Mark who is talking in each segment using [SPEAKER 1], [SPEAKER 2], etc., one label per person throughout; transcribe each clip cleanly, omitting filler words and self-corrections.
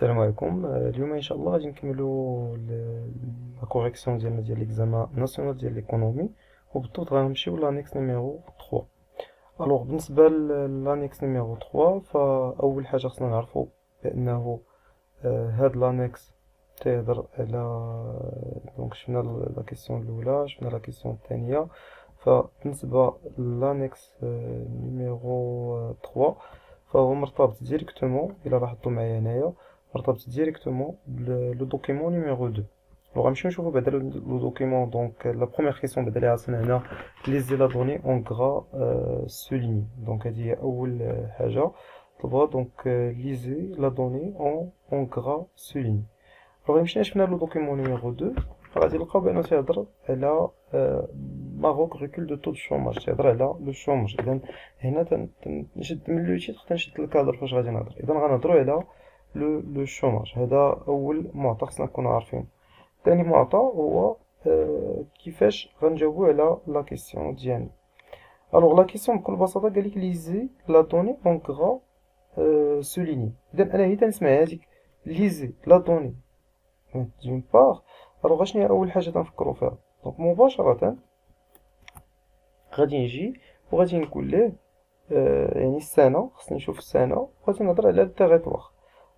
[SPEAKER 1] السلام عليكم. اليوم ان شاء الله غادي نكملوا لا كوريكسيون ديالنا ديال ليكزامان ناسيونال ديال ليكونومي، وبالضبط غنمشيو لانيكس نيميرو 3. الوغ بالنسبه لانيكس نيميرو 3، فاول حاجه خصنا نعرفوا بانه هاد لانيكس تيهضر على دونك شفنا لا كيسيون الاولى، شفنا لا كيسيون الثانيه. فبالنسبه لانيكس نيميرو 3 فهو مرتبط ديريكتومون، الى لاحظتوا معايا هنايا مرتبط ديريكتومون لو دوكيمون نيميرو 2. لو غنمشيو نشوفو بعدا لو دوكيمون. دونك لا بروميير كيسيون بعدا اللي عاصنا هنا ليزي لا دوني اون غرا سوليني. دونك هادي هي اول حاجه طلبوها. دونك ليزي لا دوني اون غرا سوليني. لو غنمشي شفنا لو دوكيمون نيميرو 2، فغادي نلقاو بانه تيهضر على ماروك ريكول دو تو دو شوماج، تيهضر على لو شوماج. اذا هنا تنشد من لو تيتر تنشد الكادر فاش غادي نهضر. اذا غنهضروا على لو شوماج، هذا اول معطى خصنا نكونوا عارفين. ثاني معطى هو كيفاش غنجاوبوا على لا كيسيون ديالنا. الوغ لا كيسيون بكل بساطه قال لك ليزي لا دوني اون غرا سوليني. اذا انا هي تنسمع هذيك ليزي لا دوني دون بار. الوغ شنو هي اول حاجه تنفكروا فيها؟ دونك مباشره غادي نجي وغادي نقول ليه يعني السنه، خصني نشوف السنه وغادي نهضر على التيريتوار.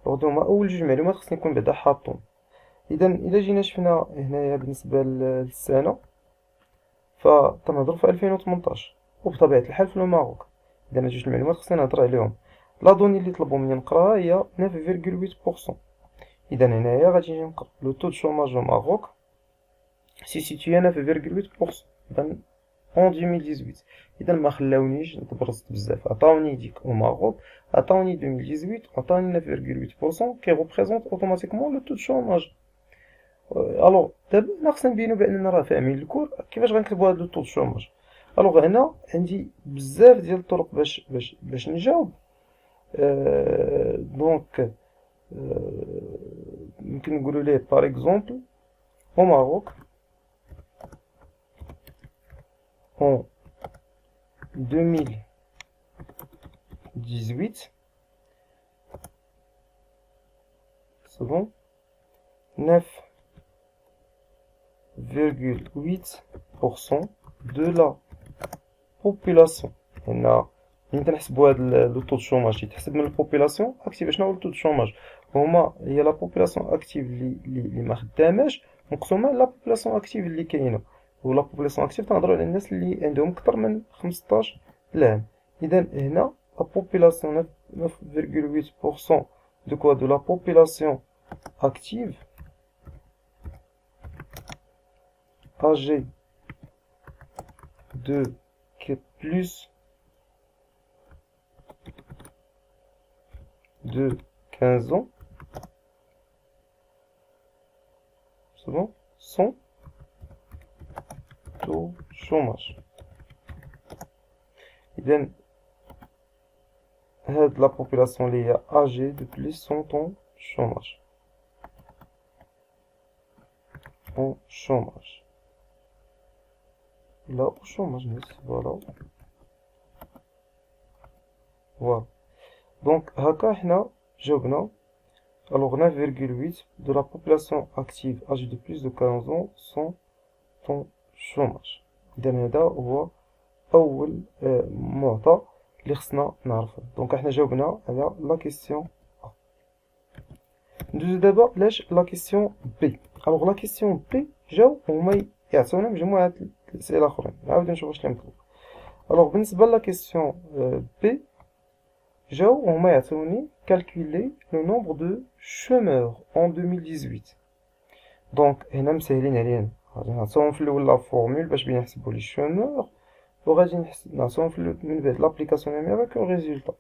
[SPEAKER 1] دونك هما اول جوج معلومات خصني نكون بعدا حاطهم. اذا الا جينا شفنا هنايا بالنسبه للسنه فتنهضروا في 2018 وبطبيعه الحال في الماروك. اذا جوج المعلومات خصني نهضر عليهم. لا دوني اللي طلبوا مني نقراها هي 9.8%. اذا هنايا غادي نجي نقرا لو تو دو شوماج au Maroc سي سيتوي 9.8%. اذا en 2018. اذا ما خلاونيش نتبرزت بزاف، عطاوني ديك او ماروك، عطاوني 2018 عطاوني 9.8% كي ريبريزونط اوتوماتيكمون لو تو دو شوماج. الوغ دابا هنا خصنا نبينو باننا راه فاهمين الكور كيفاش غنكتبوا هاد لو تو دو شوماج. الوغ هنا عندي بزاف ديال الطرق باش نجاوب. دونك يمكن نقولوا ليه باغ اكزومبل au Maroc en 2018 c'est bon 9,8% de la population. هنا ملي تنحسبوا هاد لو طو دو شوماج تيتحسب من البوبولاسيون اكتيف. شنو هو لو طو دو شوماج؟ هي لا بوبولاسيون اكتيف اللي ما خداماش مقسومه على لا بوبولاسيون اكتيف اللي كاينه. ولا بوبولاسيون اكتيف تنهضروا على الناس اللي عندهم اكثر من 15 عام. اذا هنا لا بوبولاسيون 9,8% دو كوا دو لا بوبولاسيون اكتيف âgée de plus de 15 ans, c'est bon, sont au chômage. إذن هاد la population اللي هي âgée de plus sont en chômage. En chômage. Là, au chômage, voilà. Voilà. Donc, هكا حنا جاوبنا. Alors 9,8 de la population active âgée de plus de 15 ans sont en chômage. إذا هذا هو أول معطى اللي خصنا نعرفو. دونك احنا جاوبنا على لا كيسيون أ. ندوزو دابا علاش لا كيسيون بي. الوغ لا كيسيون بي جاو هما يعطيونا مجموعة الأسئلة أخرين. نعاود نشوف واش اللي مطلوب. الوغ بالنسبة لا كيسيون بي جاو هما يعطيوني calculer le nombre de chômeurs en 2018. دونك هنا مسهلين علينا، غادي نعطيوهم في الأول لا فورمول باش بين نحسبو لي chômeurs، وغادي نعطيوهم من بعد لابليكاسيون نيميريك و ريزولتا.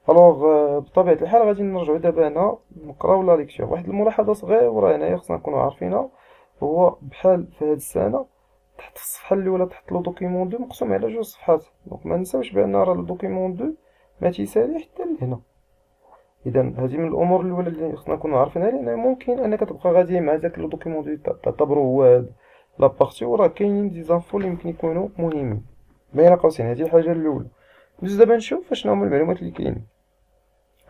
[SPEAKER 1] الوغ بطبيعة الحال غادي نرجعو دابا هنا نقراو لا ليكتور. واحد الملاحظة صغيرة هنايا خصنا نكونو عارفينها، هو بحال في هاد السنة تحت في الصفحة الأولى تحت لو دوكيمون 2 مقسوم على جوج صفحات. دونك منساوش بأن راه لو دوكيمون 2 ما تيسالي حتى لهنا. اذا هذه من الامور الاولى اللي خصنا نكونوا عارفينها، لان ممكن انك تبقى غادي مع داك لو دوكيمون دو تعتبرو هو هاد لا بارتي، وراه كاينين دي زانفو اللي يمكن يكونوا مهمين بين قوسين. هذه الحاجه الاولى. ندوز دابا نشوف شنو هما المعلومات اللي كاينين.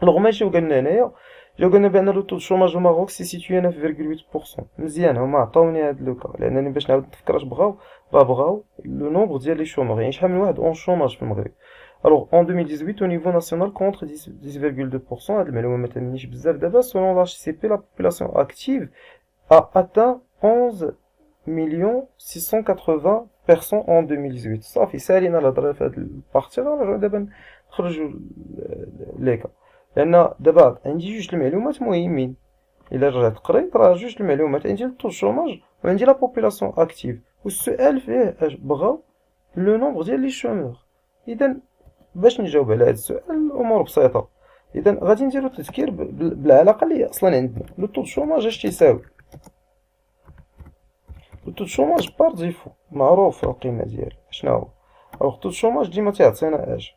[SPEAKER 1] الوغ ماشي وقالنا هنايا جاو قالنا بان لو طو شوماج المغرب سي سيتوي 9.8%. مزيان هما عطاوني هاد لو كا، لانني باش نعاود نتفكر اش بغاو، بغاو لو نومبر ديال لي شومور، يعني شحال من واحد اون شوماج في المغرب. الوغ اون 2018 au niveau national contre 10,2%. هاد المعلومه ما تهمنيش بزاف دابا. selon la HCP la population active a atteint 11 680 personnes en 2018. صافي سالينا الهضره في هاد البارتي، غنرجعو دابا نخرجو ليكا، لان دابا عندي جوج المعلومات مهمين. الا رجعت قريت راه جوج المعلومات، عندي طول الشوماج وعندي لا بوبولاسيون اكتيف، والسؤال فيه اش بغاو لو نومبر ديال لي شومور. اذا باش نجاوب على هذا السؤال الامور بسيطه. اذا غادي نديرو تذكير بالعلاقه اللي اصلا عندنا. لو طول الشوماج اش تيساوي؟ لو طول الشوماج بار ديفو معروف القيمه ديالو شنو هو. الوغ طول الشوماج ديما تيعطينا اش؟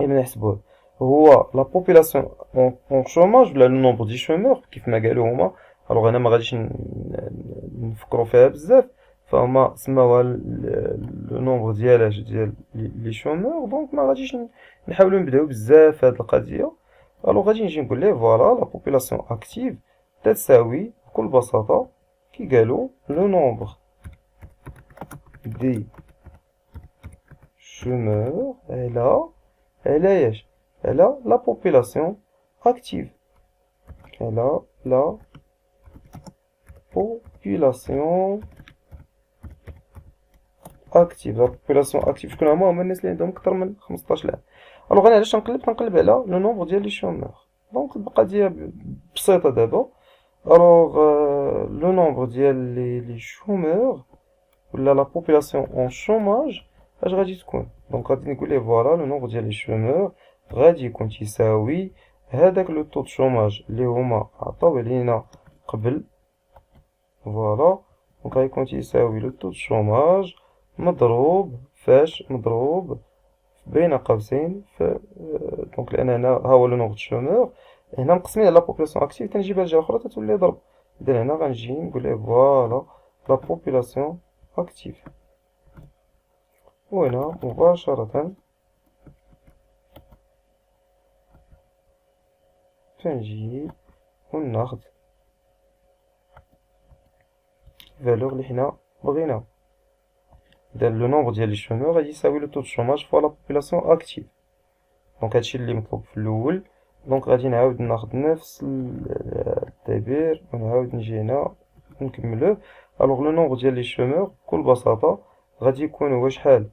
[SPEAKER 1] إلا نحسبوه هو لا بوبولاسيون اون شوماج ولا لو نومبر دي شومور كيف ما قالوا هما. الوغ انا ما غاديش نفكروا فيها بزاف، فهما سماوها لو نومبر ديالاش ديال لي شومور. دونك ما غاديش نحاولوا نبداو بزاف في هاد القضيه. الوغ غادي نجي نقول ليه فوالا لا بوبولاسيون اكتيف تساوي بكل بساطه كي قالوا لو نومبر دي شومور على اش؟ على لا بوبولاسيون اكتيف، على لا بوبولاسيون اكتيف. لا بوبولاسيون اكتيف شكون هما الناس اللي عندهم اكثر من 15 عام. الوغ انا علاش نقلب على لو نومبر ديال لي شومور. دونك القضيه بسيطه دابا. الوغ لو نومبر ديال لي شومور ولا لا بوبولاسيون اون شوماج اش غادي تكون؟ دونك غادي نقول ليه فوالا لو نومبر ديال لي شومور غادي يكون تيساوي هذاك لو طو د شوماج اللي هما عطاو علينا قبل. فوالا دونك غيكون تيساوي لو طو د شوماج مضروب فاش؟ مضروب بين قوسين في دونك لان هنا ها هو لو نومبر د شومور، هنا مقسمين على لا بوبولاسيون اكتيف تنجيبها لجهه اخرى تتولي ضرب. اذا هنا غنجي نقول ليه فوالا لا بوبولاسيون اكتيف، وهنا مباشرة تنجي وناخد الفالور اللي حنا بغيناها. إذا لو نومبر ديال لي شومور غادي يساوي لو طو د شوماج فوا لا بوبولاسيون اكتيف. دونك هادشي اللي مطلوب في الأول. دونك غادي نعاود ناخد نفس التعبير ونعاود نجي هنا ونكملوه. الوغ لو نومبر ديال لي شومور بكل بساطة غادي يكون هو شحال؟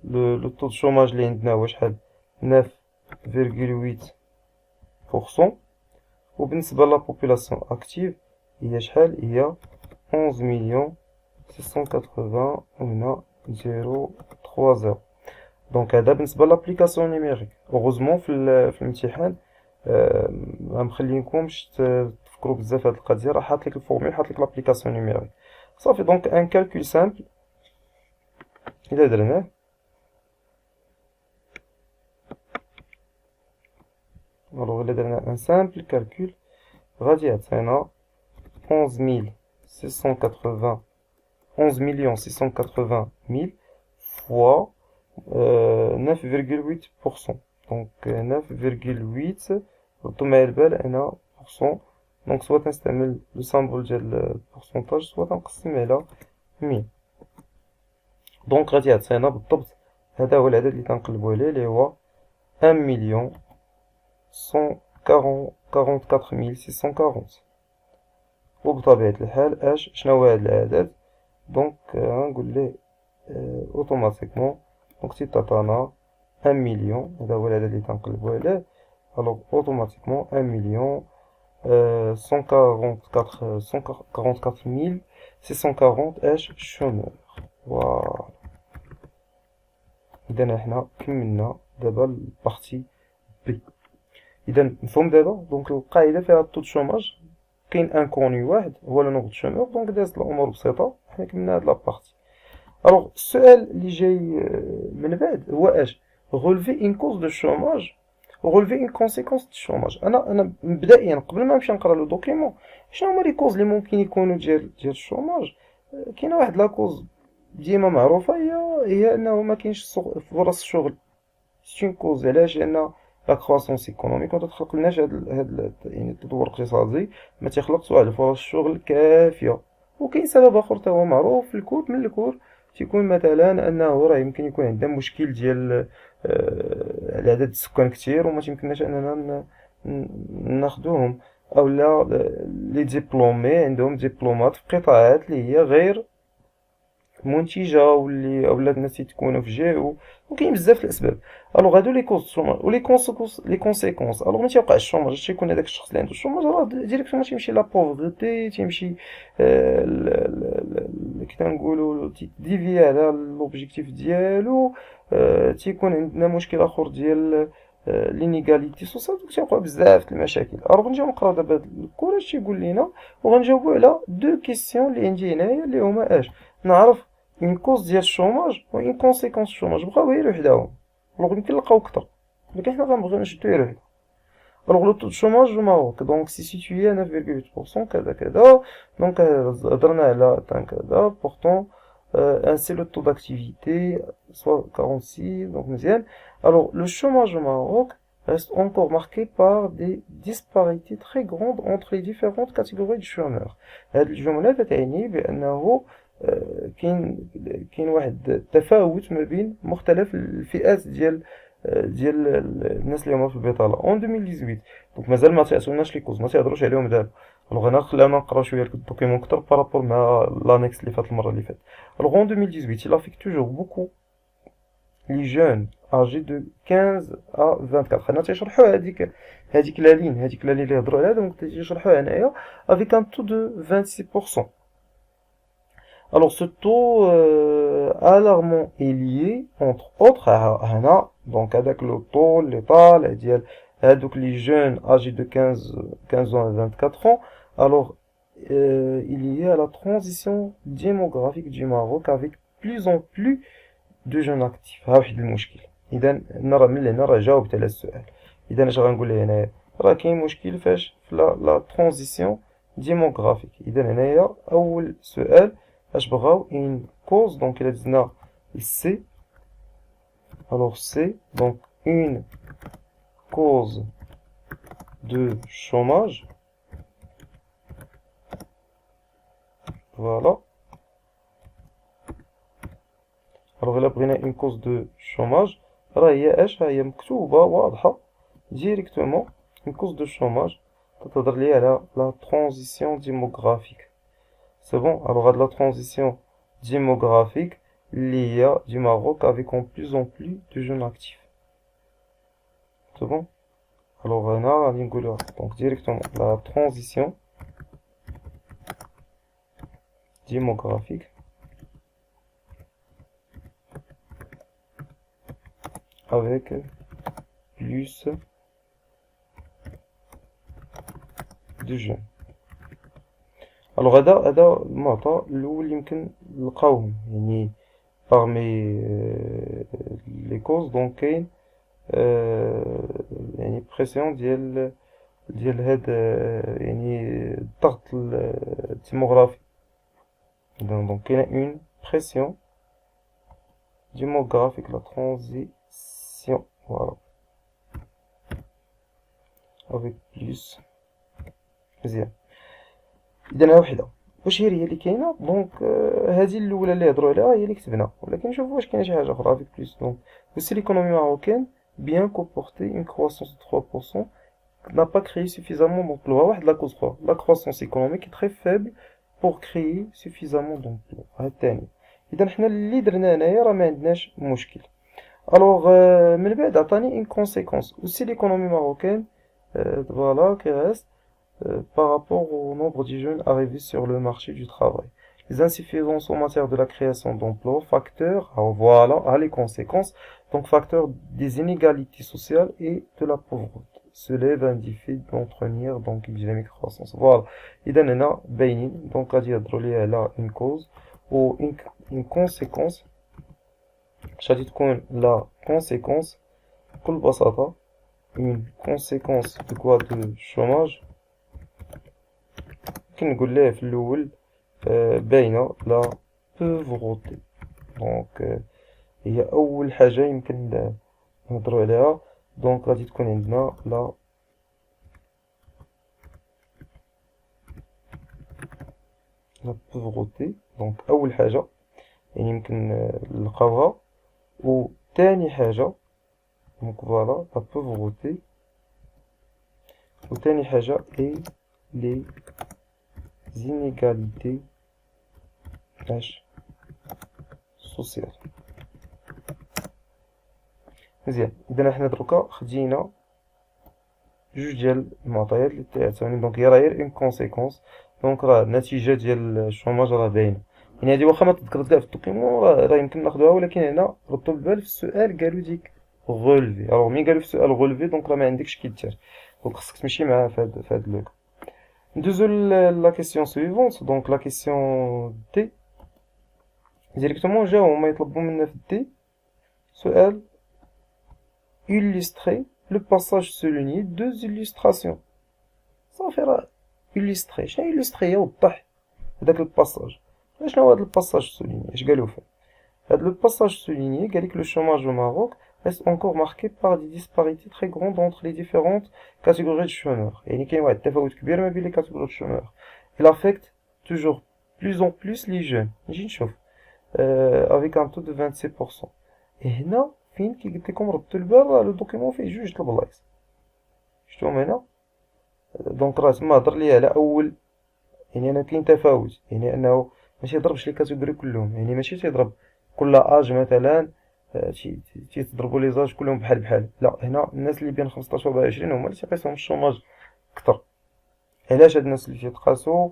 [SPEAKER 1] لو طو د شوماج اللي عندنا هو شحال؟ 9.8%. وبالنسبة لا بوبولاسيون اكتيف هي شحال؟ هي 11,680 وهنا 0.30. دونك هذا بالنسبة لابليكاسيون نيميريك. اوغوزمون في الامتحان ما مخلينكمش تفكروا بزاف هاد القضيه، راه حاط لك الفورمول، حاط لك لابليكاسيون نيميريك صافي. دونك ان كالكول سامبل الا درناه الوغ الا درنا ان سامبل كالكول غادي يعطينا 11,680 11,680,000 فوا 9.8%. دونك 9.8 ردو معايا البال هنا بورسون. دونك سوا تنستعمل لو سامبل ديال البورسونتاج سوا تنقسم على 100. دونك غادي يعطينا بالضبط هذا هو العدد اللي تنقلبو عليه اللي هو 1,144,640. وبطبيعة الحال اش شنو هو هذا العدد؟ دونك غنقول ليه اوتوماتيكمون دونك تيتعطانا 1 مليون، هذا هو العدد اللي تنقلبو عليه. الوغ اوتوماتيكمون 1,144,640 اش شومور. فوالا اذا حنا كملنا دابا البارتي بي. اذا مفهوم دابا؟ دونك القاعده فيها الطو د شوماج كاين ان كوني واحد هو لو نومبر د شومور. دونك دازت الامور بسيطه، حنا كملنا هاد لابارتي. الوغ السؤال اللي جاي من بعد هو اش؟ relever une cause de chômage relever une conséquence de chômage. انا مبدئيا قبل ما نمشي نقرا لو دوكيمون شنو هما لي كوز اللي ممكن يكونوا ديال الشوماج. كاينه واحد لا كوز ديما معروفه هي انه ما كاينش فرص شغل. سي اون كوز علاش؟ لان لا كرواسونس ايكونوميك ما تتخلقلناش يعني التطور الاقتصادي ما تيخلقش واحد الفرص الشغل كافيه. وكاين سبب اخر تا هو معروف، الكور من الكور تيكون مثلا انه راه يمكن يكون عندنا مشكل ديال العدد السكان كتير وما تيمكنناش اننا ناخدوهم، او لا لي ديبلومي عندهم دبلومات في قطاعات اللي هي غير منتجه، واللي اولاد الناس تكونوا في جي وكاين بزاف الاسباب. الوغ هادو لي كوز الشوماج ولي كونسيكونس لي كونسيكونس. الوغ ملي تيوقع الشوماج تيكون هذاك الشخص اللي عنده الشوماج راه ديريكتومون تيمشي لا بوفرتي، تيمشي كي تنقولوا ديفي على لوبجيكتيف ديالو. تيكون عندنا مشكل اخر ديال لينيغاليتي سوسيال، تيوقع بزاف المشاكل. الوغ نجيو نقراو دابا هاد الكور اش تيقول لينا، وغنجاوبو على دو كيسيون اللي عندي هنايا اللي هما اش نعرف اون كوز ديال الشوماج و اون كونسيكونس الشوماج. بقاو غير وحداهم، الوغ يمكن نلقاو كتر ولكن حنا غنبغيو نشدو غير وحده. الوغ لو طو دو شوماج au Maroc دونك سي سيتويي à 9,8% كذا كذا. دونك هضرنا على تاع كذا بورتون ainsi le taux d'activité soit 46 donc مزيان. Alors le chômage au Maroc reste encore marqué par des disparités très grandes entre les différentes catégories de chômeurs. هاد الجملة تعني بأنه كاين واحد التفاوت ما بين مختلف الفئات ديال الناس اللي هما في البطاله اون 2018. دونك مازال ما تعطوناش لي كوز، ما تيهضروش عليهم دابا. الوغ انا خلاونا نقراو شويه الدوكيمون كتر بارابور مع لانيكس اللي فات المره اللي فاتت. الوغ اون 2018 il affecte toujours beaucoup les jeunes âgés de 15 à 24. حنا تيشرحوا هذيك لا لين اللي هضروا عليها، دونك تيشرحوها هنايا avec un taux de 26%. Alors ce taux alarmant est lié entre autres هنا donc avec le taux létal ديال هادوك les jeunes âgés de 15 ans à 24 ans. Alors il est lié à la transition démographique du Maroc avec plus en plus de jeunes actifs. ها واحد المشكل. اذا نرى من هنا راه جاوبت على السؤال. اذا اش غنقول هنايا؟ راه كاين مشكل فاش في لا ترانزيسيون ديموغرافيك. اذا هنايا اول سؤال اش بغاو une cause donc il a dit C. Alors c'est donc une cause de chômage. Voilà. Alors là بغينا une cause de chômage راه هي اش هي مكتوبة واضحة directement. une cause de chômage تتهضر لي على la transition démographique. C'est bon. Alors, à de la transition démographique liée du Maroc avec en plus de jeunes actifs. C'est bon. Alors, on a donc directement la transition démographique avec plus de jeunes. الوغ هذا المعطى الاول اللي يمكن نلقاوهم يعني parmi لي كوز. دونك كاين يعني بريسيون ديال هاد يعني الضغط الديموغرافي. دونك كاينه اون بريسيون ديموغرافيك لا ترانزيسيون فوالا افيك بلوس. مزيان. اذا وحده واش هي اللي كاينه. دونك هذه الاولى اللي هضروا عليها هي اللي كتبنا، ولكن نشوفوا واش كاينه شي حاجه اخرى افيك بلوس. دونك aussi l'économie marocaine bien comporter une croissance de 3% n'a pas créé suffisamment d'emplois. واحد لا كوز اخرى la croissance économique est très faible pour créer suffisamment d'emplois. هاد الثاني. اذا حنا اللي درنا هنايا راه ما عندناش مشكل. الوغ من بعد عطاني une conséquence aussi l'économie marocaine voilà qui reste par rapport au nombre de jeunes arrivés sur le marché du travail. Les insuffisances en matière de la création d'emplois, facteurs, voilà, les conséquences, donc facteurs des inégalités sociales et de la pauvreté. Se lève un défi d'entretenir donc une dynamique de croissance. Voilà. إذا هنا باينين donc غادي يهضروا لي على une cause ou une conséquence. غادي تكون la conséquence بكل بساطة une conséquence de quoi de chômage. كنقول ليه في الاول باينه لا بوفروتي. دونك هي اول حاجه يمكن نهضروا عليها دونك غادي تكون عندنا لا بوفغوتي. دونك اول حاجه يعني يمكن نلقاوها، و تاني حاجه دونك فوالا لا بوفغوتي، و تاني حاجه اي لي زينيغاليتي سوسيال. مزيان، اذا حنا دروكا خدينا جوج ديال المعطيات اللي تعتمد، دونك هي راه غير اون كونسيكونس. دونك راه النتيجه ديال الشوماج راه باينه، يعني هادي واخا ما تذكرت كاع في الدوكيمون راه يمكن ناخدوها، ولكن هنا ردوا البال في السؤال قالوا ديك غولفي. الوغ مين قالوا في السؤال غولفي دونك راه ما عندكش كي دير، دونك خصك تمشي معاه في هاد لو. ندوزو لا كيسيون سويفونت. دونك لا كيسيون دي ديريكتومون جاو هما يطلبوا منا في دي سؤال illustrer le passage souligné deux illustrations. صافي راه illustrer. شنو illustrer؟ يوضح هداك الباساج. شنو هو هاد الباساج souligné؟ اش قالوا فيه؟ هاد لو باساج souligné قالك le chômage au Maroc reste encore marqué par des disparités très grandes entre les différentes catégories de chômeurs. يعني كاين واحد التفاوت كبير ما بين les catégories de chômeurs. Il affecte toujours plus en plus les jeunes. نجي نشوف avec un taux de 27%. هنا فين كي قلت لكم ردوا البال لو دوكيمون فيه جوج د البلايص، شفتوهم هنا. دونك راه تما هضر لي على اول، يعني انا كاين تفاوت، يعني انه ماشي يضربش لي كاتيجوري كلهم، يعني ماشي تيضرب كل اج مثلا تيضربوا لي زاج كلهم بحال بحال، لا هنا الناس اللي بين 15 و 24 هما اللي تيقيسهم الشوماج كثر. علاش هاد الناس اللي تيتقاسوا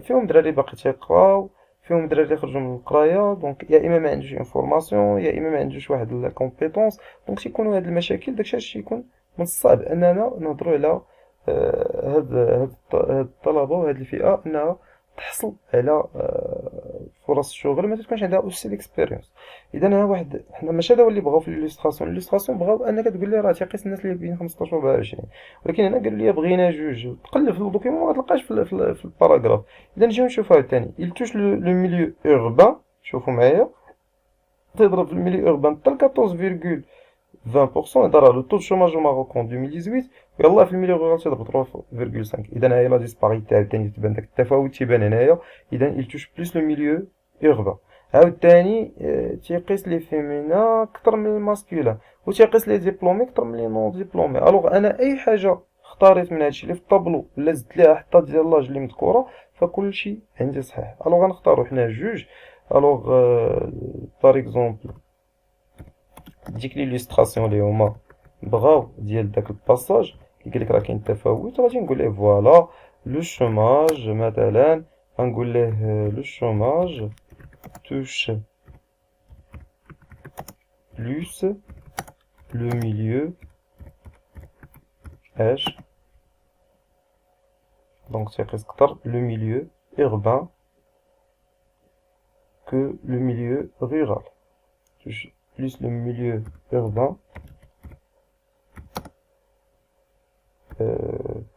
[SPEAKER 1] فيهم دراري باقي تيقراو، فيهم دراري خرجوا من القرايه، دونك يا اما ما عندوش انفورماسيون يا اما ما عندوش واحد لا كومبيتونس، دونك تيكونوا هاد المشاكل. داكشي علاش تيكون من الصعب اننا نهضروا على هاد الطلبه وهاد الفئه انها تحصل على فرص الشغل ما تكونش عندها اوسي ليكسبيريونس. اذا ها واحد حنا ماشي هذا هو اللي بغاو في الإليستراسيون بغاو انك تقول لي راه تيقيس الناس اللي بين 15 و 24، ولكن هنا قالوا لي بغينا جوج. تقلب في الدوكيمون ما تلقاش في الباراغراف. اذا نجيو نشوفها عاوتاني. il touche le milieu urbain. شوفوا معايا تضرب في الميليو urbain حتى 14,20%. هذا راه لو طو دو شوماج au Maroc en 2018، ويلاه في الميليو رورال تضرب 3,5. اذا هاي لا ديسباريتي عاوتاني تبان، داك التفاوت تيبان هنايا. اذا il touche plus le milieu urbain. عاوتاني تيقيس لي فيمينا كتر من الماسكولين، و تيقيس لي ديبلومي كتر من لي نون ديبلومي. الوغ انا اي حاجه اختاريت من هادشي اللي في الطابلو ولا زدت ليها حتى ديال لاج اللي مذكوره فكلشي عندي صحيح. الوغ غنختارو حنا جوج. الوغ بار اكزومبل ديك ليليستراسيون اللي هما بغاو ديال داك الباساج كي قالك راه كاين تفاوت، غادي نقول ليه فوالا لو شوماج مثلا، غنقول ليه لو شوماج touche plus le milieu H. Donc c'est presque le milieu urbain que le milieu rural. Touche plus le milieu urbain,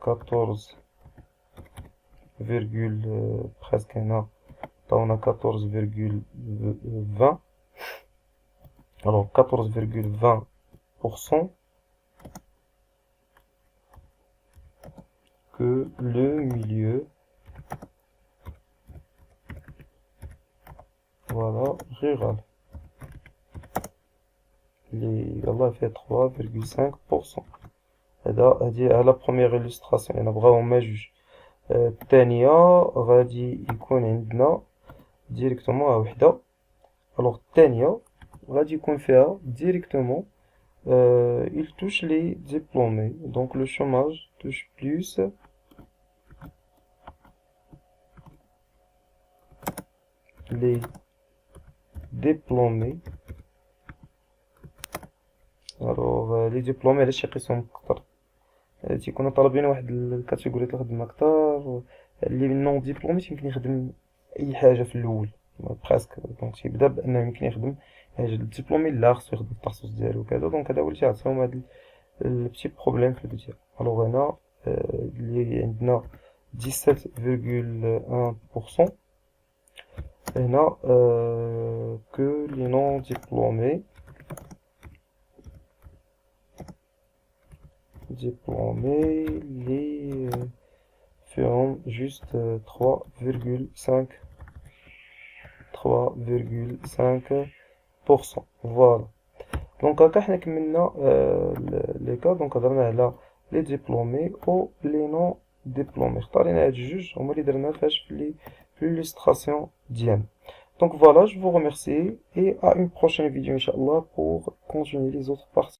[SPEAKER 1] 14, presque un an. On a 14,20. Alors 14,20% que le milieu, voilà, rural. Allah fait 3,5%. هذه على première illustration. أنا بغاو هما جوج. الثانية غادي يكون عندنا ديريكتومون وحدة. الوغ الثانية غادي يكون فيها ديريكتومون il touche les diplômés. Donc le chômage touche plus les diplômés. الوغ لي ديبلومي علاش يقيسهم كتر؟ تيكونوا طالبين واحد الكاتيجوري تاع الخدمه كتر. اللي نون ديبلومي يمكن يخدم اي حاجه في الاول بريسك، دونك تيبدا بانه يمكن يخدم حاجه. الدبلومي لا خصو يخدم التخصص ديالو وكذا، دونك هذا هو اللي تيعطيهم هاد البتي بروبليم في البداية. الوغ هنا اللي عندنا 17,1%. هنا que les non diplômés diplômés, les feront juste 3,5%. Voilà. Donc هكا حنا كملنا لي كا. دونك هضرنا على لي ديبلومي و لي نون ديبلومي. اختارينا هاد الجوج هما اللي درنا فاش في l'illustration ديالنا. Donc voilà, je vous remercie et à une prochaine vidéo, Inch'Allah, pour continuer les autres parties.